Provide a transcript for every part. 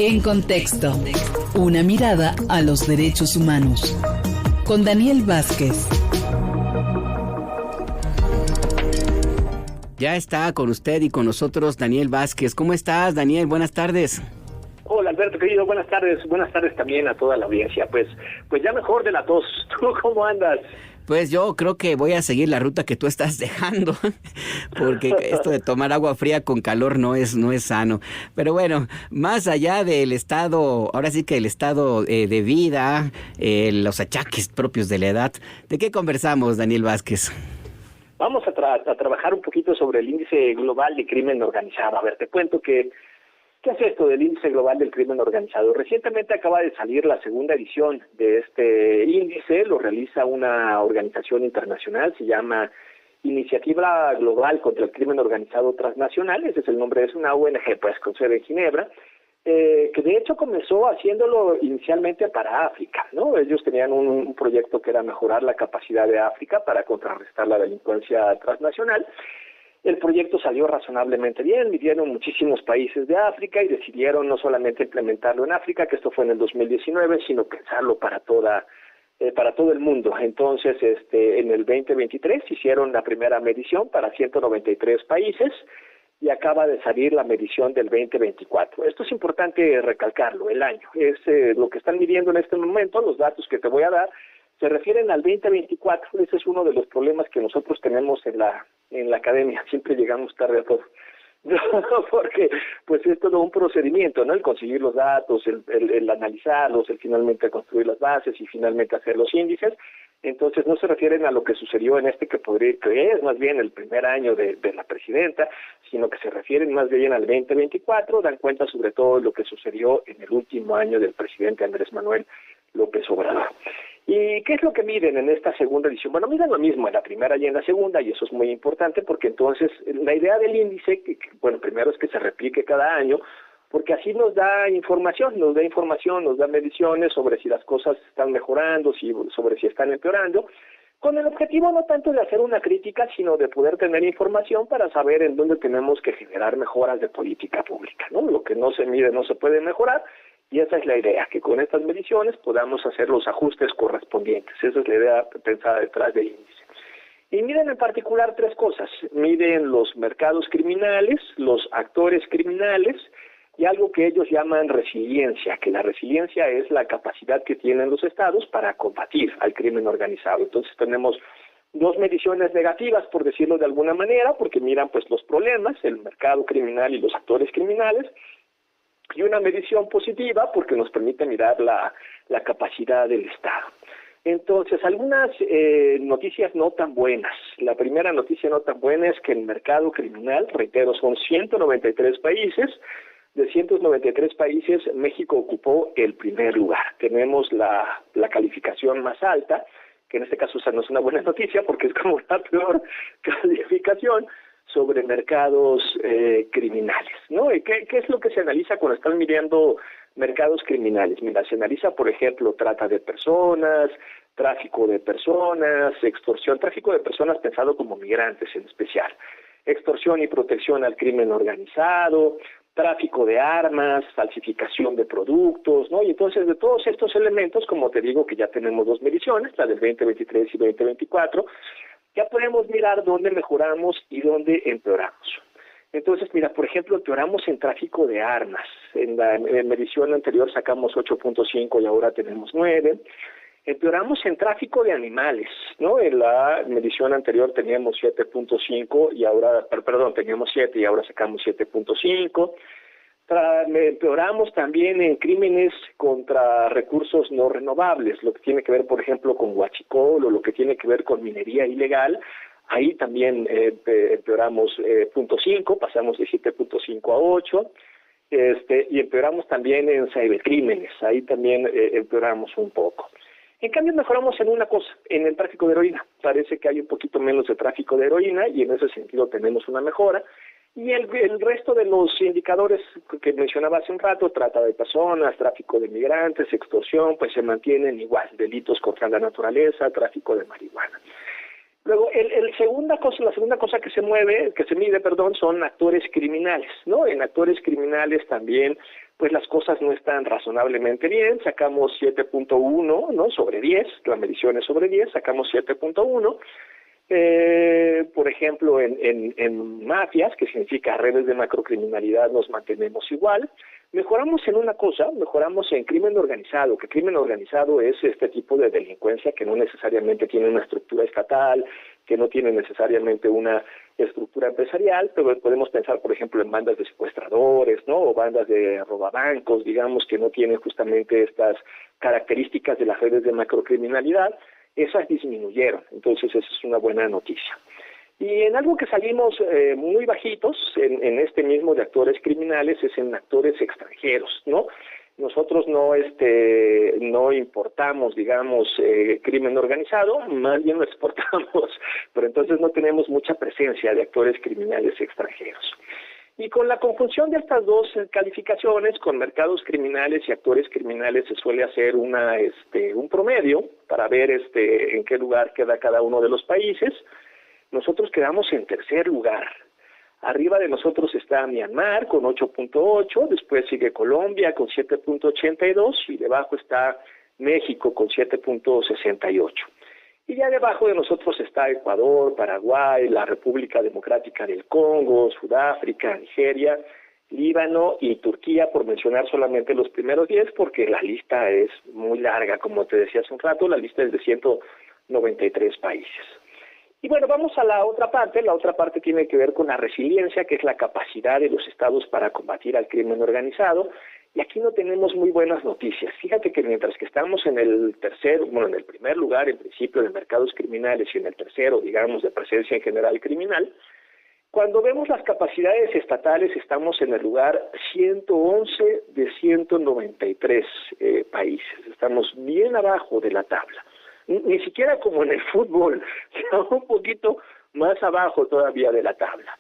En Contexto, una mirada a los derechos humanos. Con Daniel Vázquez. Ya está con usted y con nosotros Daniel Vázquez. ¿Cómo estás, Daniel? Buenas tardes. Hola, Alberto, querido, buenas tardes también a toda la audiencia. Pues ya mejor de la tos. ¿Tú cómo andas? Pues yo creo que voy a seguir la ruta que tú estás dejando, porque esto de tomar agua fría con calor no es sano. Pero bueno, más allá del estado, ahora sí que el estado de vida, los achaques propios de la edad, ¿de qué conversamos, Daniel Vázquez? Vamos a trabajar un poquito sobre el índice global de crimen organizado. A ver, te cuento que ¿qué es esto del índice global del crimen organizado? Recientemente acaba de salir la segunda edición de este índice, lo realiza una organización internacional, se llama Iniciativa Global contra el Crimen Organizado Transnacional, ese es el nombre, es una ONG pues con sede en Ginebra, que de hecho comenzó haciéndolo inicialmente para África, ¿no? Ellos tenían un proyecto que era mejorar la capacidad de África para contrarrestar la delincuencia transnacional. El proyecto salió razonablemente bien, midieron muchísimos países de África y decidieron no solamente implementarlo en África, que esto fue en el 2019, sino pensarlo para todo el mundo. Entonces, en el 2023 hicieron la primera medición para 193 países y acaba de salir la medición del 2024. Esto es importante recalcarlo, el año. Es lo que están midiendo en este momento, los datos que te voy a dar, se refieren al 2024. Ese es uno de los problemas que nosotros tenemos en la academia. Siempre llegamos tarde a todo. Porque pues es todo un procedimiento, ¿no? El conseguir los datos, el analizarlos, el finalmente construir las bases y finalmente hacer los índices. Entonces no se refieren a lo que sucedió en que es más bien el primer año de la presidenta, sino que se refieren más bien al 2024, dan cuenta sobre todo de lo que sucedió en el último año del presidente Andrés Manuel López Obrador. ¿Y qué es lo que miden en esta segunda edición? Bueno, miden lo mismo en la primera y en la segunda, y eso es muy importante porque entonces la idea del índice, bueno, primero es que se replique cada año, porque así nos da información, nos da mediciones sobre si las cosas están mejorando, sobre si están empeorando, con el objetivo no tanto de hacer una crítica, sino de poder tener información para saber en dónde tenemos que generar mejoras de política pública, ¿no? Lo que no se mide no se puede mejorar. Y esa es la idea, que con estas mediciones podamos hacer los ajustes correspondientes. Esa es la idea pensada detrás del índice. Y miden en particular tres cosas. Miden los mercados criminales, los actores criminales y algo que ellos llaman resiliencia, que la resiliencia es la capacidad que tienen los estados para combatir al crimen organizado. Entonces tenemos dos mediciones negativas, por decirlo de alguna manera, porque miran pues los problemas, el mercado criminal y los actores criminales, y una medición positiva porque nos permite mirar la capacidad del Estado. Entonces, algunas noticias no tan buenas. La primera noticia no tan buena es que el mercado criminal, reitero, son 193 países. De 193 países, México ocupó el primer lugar. Tenemos la calificación más alta, que en este caso no es una buena noticia porque es como la peor calificación sobre mercados criminales, ¿no? ¿Y qué es lo que se analiza cuando están midiendo mercados criminales? Mira, se analiza, por ejemplo, trata de personas, tráfico de personas, extorsión, tráfico de personas pensado como migrantes en especial, extorsión y protección al crimen organizado, tráfico de armas, falsificación de productos, ¿no? Y entonces de todos estos elementos, como te digo que ya tenemos dos mediciones, la del 2023 y 2024, ya podemos mirar dónde mejoramos y dónde empeoramos. Entonces, mira, por ejemplo, empeoramos en tráfico de armas. En la medición anterior sacamos 8.5 y ahora tenemos 9. Empeoramos en tráfico de animales, ¿no? En la medición anterior teníamos 7.5 y ahora, teníamos 7 y ahora sacamos 7.5. Empeoramos también en crímenes contra recursos no renovables, lo que tiene que ver, por ejemplo, con huachicol o lo que tiene que ver con minería ilegal. Ahí también empeoramos 0.5, pasamos de 7.5 a 8. Y empeoramos también en cibercrímenes, ahí también empeoramos un poco. En cambio, mejoramos en una cosa, en el tráfico de heroína. Parece que hay un poquito menos de tráfico de heroína y en ese sentido tenemos una mejora. Y el resto de los indicadores que mencionaba hace un rato, trata de personas, tráfico de migrantes, extorsión, pues se mantienen igual, delitos contra la naturaleza, tráfico de marihuana. Luego, la segunda cosa que se mide, son actores criminales, ¿no? En actores criminales también pues las cosas no están razonablemente bien. Sacamos 7.1, ¿no? Sobre 10, la medición es sobre 10, sacamos 7.1. Por ejemplo, en mafias, que significa redes de macrocriminalidad, nos mantenemos igual. Mejoramos en una cosa, mejoramos en crimen organizado, que crimen organizado es este tipo de delincuencia que no necesariamente tiene una estructura estatal, que no tiene necesariamente una estructura empresarial, pero podemos pensar, por ejemplo, en bandas de secuestradores, ¿no? O bandas de robabancos, digamos, que no tienen justamente estas características de las redes de macrocriminalidad. Esas disminuyeron, entonces esa es una buena noticia. Y en algo que salimos muy bajitos, en este mismo de actores criminales, es en actores extranjeros, ¿no? Nosotros no importamos, digamos, crimen organizado, más bien lo exportamos, pero entonces no tenemos mucha presencia de actores criminales extranjeros. Y con la conjunción de estas dos calificaciones, con mercados criminales y actores criminales, se suele hacer un promedio para ver en qué lugar queda cada uno de los países. Nosotros quedamos en tercer lugar. Arriba de nosotros está Myanmar con 8.8, después sigue Colombia con 7.82 y debajo está México con 7.68. Y ya debajo de nosotros está Ecuador, Paraguay, la República Democrática del Congo, Sudáfrica, Nigeria, Líbano y Turquía, por mencionar solamente los primeros 10, porque la lista es muy larga, como te decía hace un rato, la lista es de 193 países. Y bueno, vamos a la otra parte tiene que ver con la resiliencia, que es la capacidad de los estados para combatir al crimen organizado, y aquí no tenemos muy buenas noticias. Fíjate que mientras que estamos en el primer lugar, en principio, de mercados criminales, y en el tercero, digamos, de presencia en general criminal, cuando vemos las capacidades estatales, estamos en el lugar 111 de 193 países. Estamos bien abajo de la tabla. Ni siquiera como en el fútbol, sino un poquito más abajo todavía de la tabla.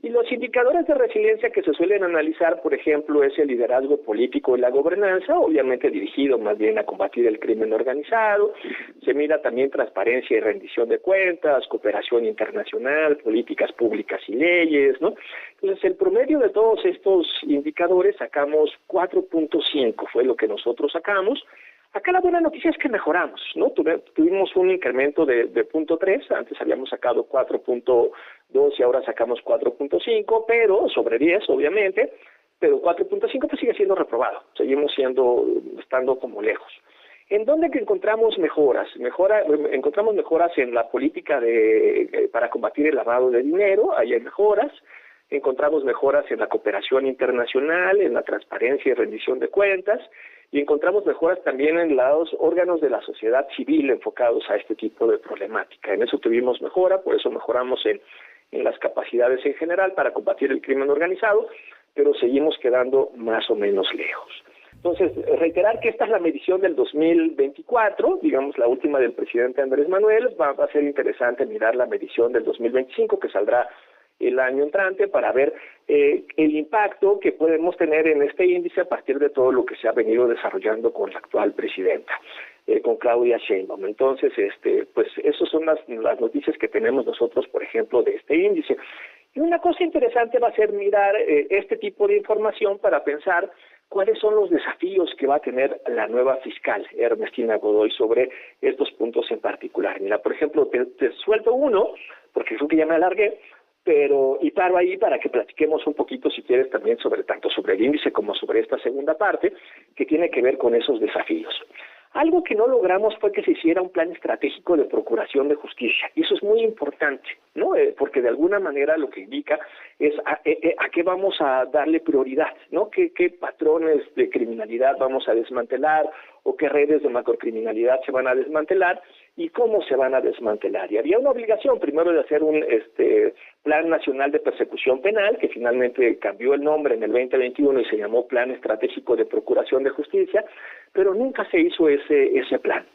Y los indicadores de resiliencia que se suelen analizar, por ejemplo, es el liderazgo político y la gobernanza, obviamente dirigido más bien a combatir el crimen organizado. Se mira también transparencia y rendición de cuentas, cooperación internacional, políticas públicas y leyes, ¿no? Entonces, el promedio de todos estos indicadores sacamos 4.5, fue lo que nosotros sacamos. Acá la buena noticia es que mejoramos, ¿no? Tuvimos un incremento de 0.3, antes habíamos sacado 4.2 y ahora sacamos 4.5, pero sobre 10, obviamente, pero 4.5 pues sigue siendo reprobado, seguimos estando como lejos. ¿En dónde que encontramos mejoras? Encontramos mejoras en la política para combatir el lavado de dinero, ahí hay mejoras. Encontramos mejoras en la cooperación internacional, en la transparencia y rendición de cuentas, y encontramos mejoras también en los órganos de la sociedad civil enfocados a este tipo de problemática. En eso tuvimos mejora, por eso mejoramos en las capacidades en general para combatir el crimen organizado, pero seguimos quedando más o menos lejos. Entonces, reiterar que esta es la medición del 2024, digamos la última del presidente Andrés Manuel. Va a ser interesante mirar la medición del 2025, que saldrá el año entrante, para ver el impacto que podemos tener en este índice a partir de todo lo que se ha venido desarrollando con la actual presidenta, con Claudia Sheinbaum. Entonces, pues esas son las noticias que tenemos nosotros, por ejemplo, de este índice. Y una cosa interesante va a ser mirar este tipo de información para pensar cuáles son los desafíos que va a tener la nueva fiscal, Ernestina Godoy, sobre estos puntos en particular. Mira, por ejemplo, te suelto uno, porque creo que ya me alargué, y paro ahí para que platiquemos un poquito, si quieres, también tanto sobre el índice como sobre esta segunda parte, que tiene que ver con esos desafíos. Algo que no logramos fue que se hiciera un plan estratégico de procuración de justicia, y eso es muy importante, ¿no? Porque de alguna manera lo que indica es a qué vamos a darle prioridad, ¿no? ¿Qué patrones de criminalidad vamos a desmantelar, o qué redes de macrocriminalidad se van a desmantelar, y cómo se van a desmantelar. Y había una obligación primero de hacer un Plan Nacional de Persecución Penal, que finalmente cambió el nombre en el 2021 y se llamó Plan Estratégico de Procuración de Justicia, pero nunca se hizo ese plan.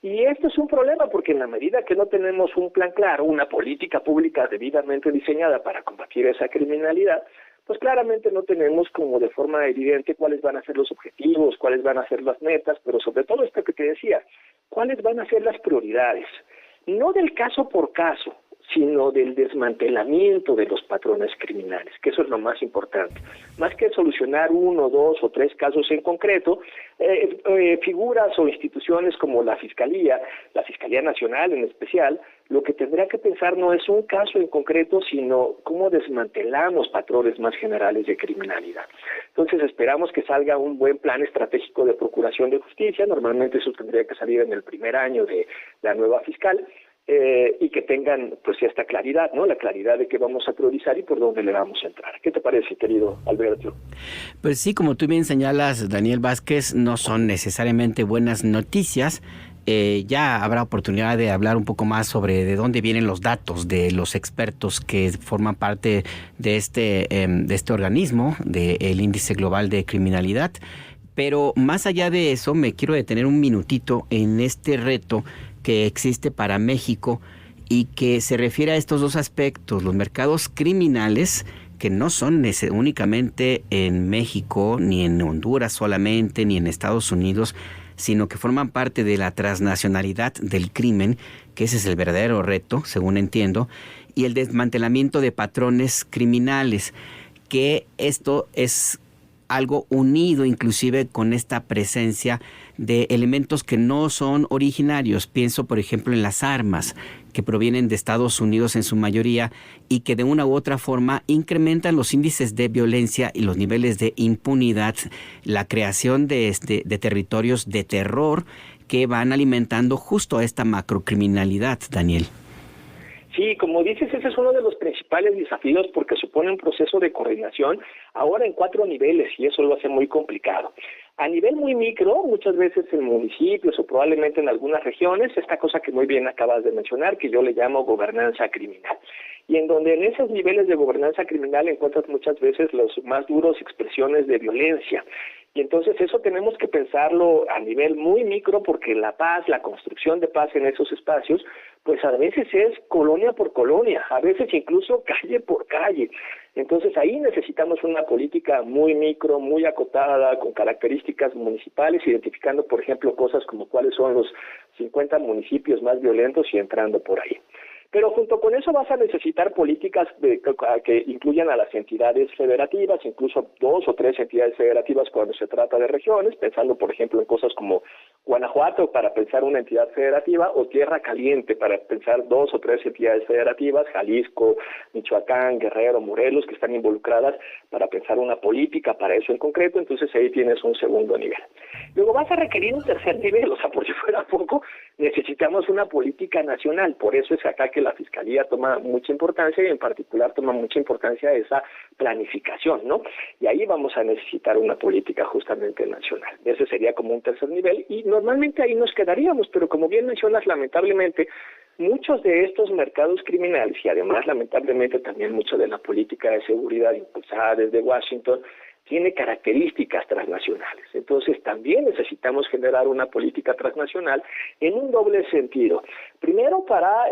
Y esto es un problema porque en la medida que no tenemos un plan claro, una política pública debidamente diseñada para combatir esa criminalidad, pues claramente no tenemos como de forma evidente cuáles van a ser los objetivos, cuáles van a ser las metas, pero sobre todo esto que te decía, cuáles van a ser las prioridades. No del caso por caso, sino del desmantelamiento de los patrones criminales, que eso es lo más importante. Más que solucionar 1, 2 o 3 casos en concreto, figuras o instituciones como la Fiscalía Nacional en especial, lo que tendría que pensar no es un caso en concreto, sino cómo desmantelamos patrones más generales de criminalidad. Entonces esperamos que salga un buen plan estratégico de procuración de justicia. Normalmente eso tendría que salir en el primer año de la nueva fiscal, y que tengan pues esta claridad, ¿no? La claridad de qué vamos a priorizar y por dónde le vamos a entrar. ¿Qué te parece, querido Alberto? Pues sí, como tú bien señalas, Daniel Vázquez, no son necesariamente buenas noticias. Ya habrá oportunidad de hablar un poco más sobre de dónde vienen los datos de los expertos que forman parte de este organismo, del Índice Global de Criminalidad. Pero más allá de eso, me quiero detener un minutito en este reto que existe para México y que se refiere a estos dos aspectos, los mercados criminales, que no son únicamente en México, ni en Honduras solamente, ni en Estados Unidos, sino que forman parte de la transnacionalidad del crimen, que ese es el verdadero reto, según entiendo, y el desmantelamiento de patrones criminales, que esto es algo unido inclusive con esta presencia de elementos que no son originarios. Pienso, por ejemplo, en las armas que provienen de Estados Unidos en su mayoría y que de una u otra forma incrementan los índices de violencia y los niveles de impunidad, la creación de territorios de terror que van alimentando justo a esta macrocriminalidad, Daniel. Sí, como dices, ese es uno de los principales desafíos porque supone un proceso de coordinación ahora en 4 niveles y eso lo hace muy complicado. A nivel muy micro, muchas veces en municipios o probablemente en algunas regiones, esta cosa que muy bien acabas de mencionar, que yo le llamo gobernanza criminal. Y en donde en esos niveles de gobernanza criminal encuentras muchas veces las más duras expresiones de violencia. Y entonces eso tenemos que pensarlo a nivel muy micro porque la paz, la construcción de paz en esos espacios, pues a veces es colonia por colonia, a veces incluso calle por calle. Entonces ahí necesitamos una política muy micro, muy acotada, con características municipales, identificando, por ejemplo, cosas como cuáles son los 50 municipios más violentos y entrando por ahí. Pero junto con eso vas a necesitar políticas que incluyan a las entidades federativas, incluso 2 o 3 entidades federativas cuando se trata de regiones, pensando por ejemplo en cosas como Guanajuato para pensar una entidad federativa o Tierra Caliente para pensar 2 o 3 entidades federativas, Jalisco, Michoacán, Guerrero, Morelos, que están involucradas para pensar una política para eso en concreto. Entonces ahí tienes un segundo nivel. Luego vas a requerir un tercer nivel, o sea, por si fuera poco, necesitamos una política nacional. Por eso es acá que la Fiscalía toma mucha importancia y en particular toma mucha importancia esa planificación, ¿no? Y ahí vamos a necesitar una política justamente nacional. Ese sería como un tercer nivel y normalmente ahí nos quedaríamos, pero como bien mencionas, lamentablemente, muchos de estos mercados criminales y además lamentablemente también mucho de la política de seguridad impulsada desde Washington tiene características transnacionales. Entonces también necesitamos generar una política transnacional en un doble sentido. Primero para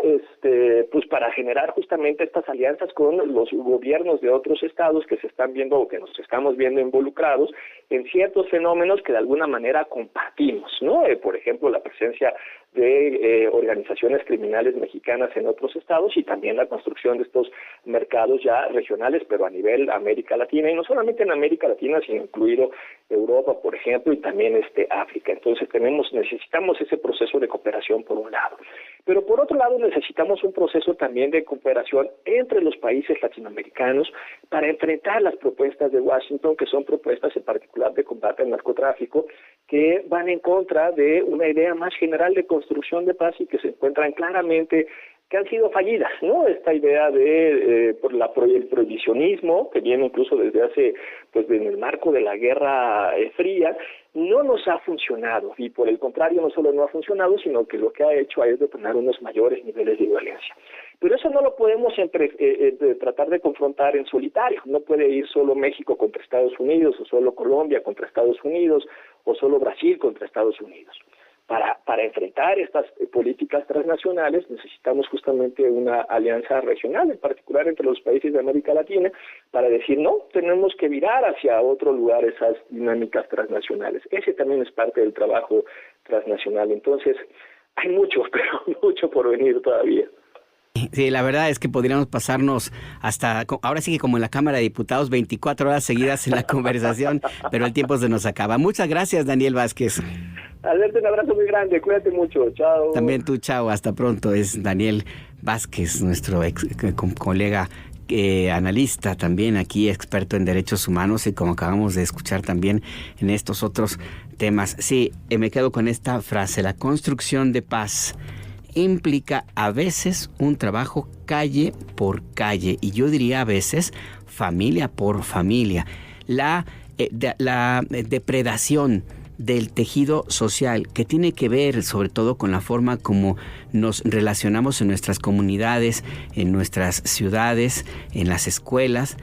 generar justamente estas alianzas con los gobiernos de otros estados que se están viendo o que nos estamos viendo involucrados en ciertos fenómenos que de alguna manera compartimos, ¿no? Por ejemplo, la presencia de organizaciones criminales mexicanas en otros estados y también la construcción de estos mercados ya regionales, pero a nivel América Latina, y no solamente en América Latina, sino incluido Europa, por ejemplo, y también África. Entonces necesitamos ese proceso de cooperación por un lado. Pero por otro lado necesitamos un proceso también de cooperación entre los países latinoamericanos para enfrentar las propuestas de Washington, que son propuestas en particular de combate al narcotráfico, que van en contra de una idea más general de construcción de paz y que se encuentran claramente que han sido fallidas, ¿no? Esta idea de el prohibicionismo, que viene incluso desde hace, pues en el marco de la Guerra Fría, no nos ha funcionado, y por el contrario no solo no ha funcionado, sino que lo que ha hecho es detonar unos mayores niveles de violencia. Pero eso no lo podemos tratar de confrontar en solitario, no puede ir solo México contra Estados Unidos, o solo Colombia contra Estados Unidos, o solo Brasil contra Estados Unidos. Para enfrentar estas políticas transnacionales necesitamos justamente una alianza regional, en particular entre los países de América Latina, para decir no, tenemos que virar hacia otro lugar esas dinámicas transnacionales. Ese también es parte del trabajo transnacional. Entonces, hay mucho, pero mucho por venir todavía. Sí, la verdad es que podríamos pasarnos ahora sí que como en la Cámara de Diputados, 24 horas seguidas en la conversación, pero el tiempo se nos acaba. Muchas gracias, Daniel Vázquez. Alberto, un abrazo muy grande, cuídate mucho, chao. También tú, chao, hasta pronto. Es Daniel Vázquez, nuestro colega analista también aquí, experto en derechos humanos, y como acabamos de escuchar también en estos otros temas. Sí, me quedo con esta frase: la construcción de paz implica a veces un trabajo calle por calle, y yo diría a veces familia por familia. La depredación del tejido social, que tiene que ver sobre todo con la forma como nos relacionamos en nuestras comunidades, en nuestras ciudades, en las escuelas,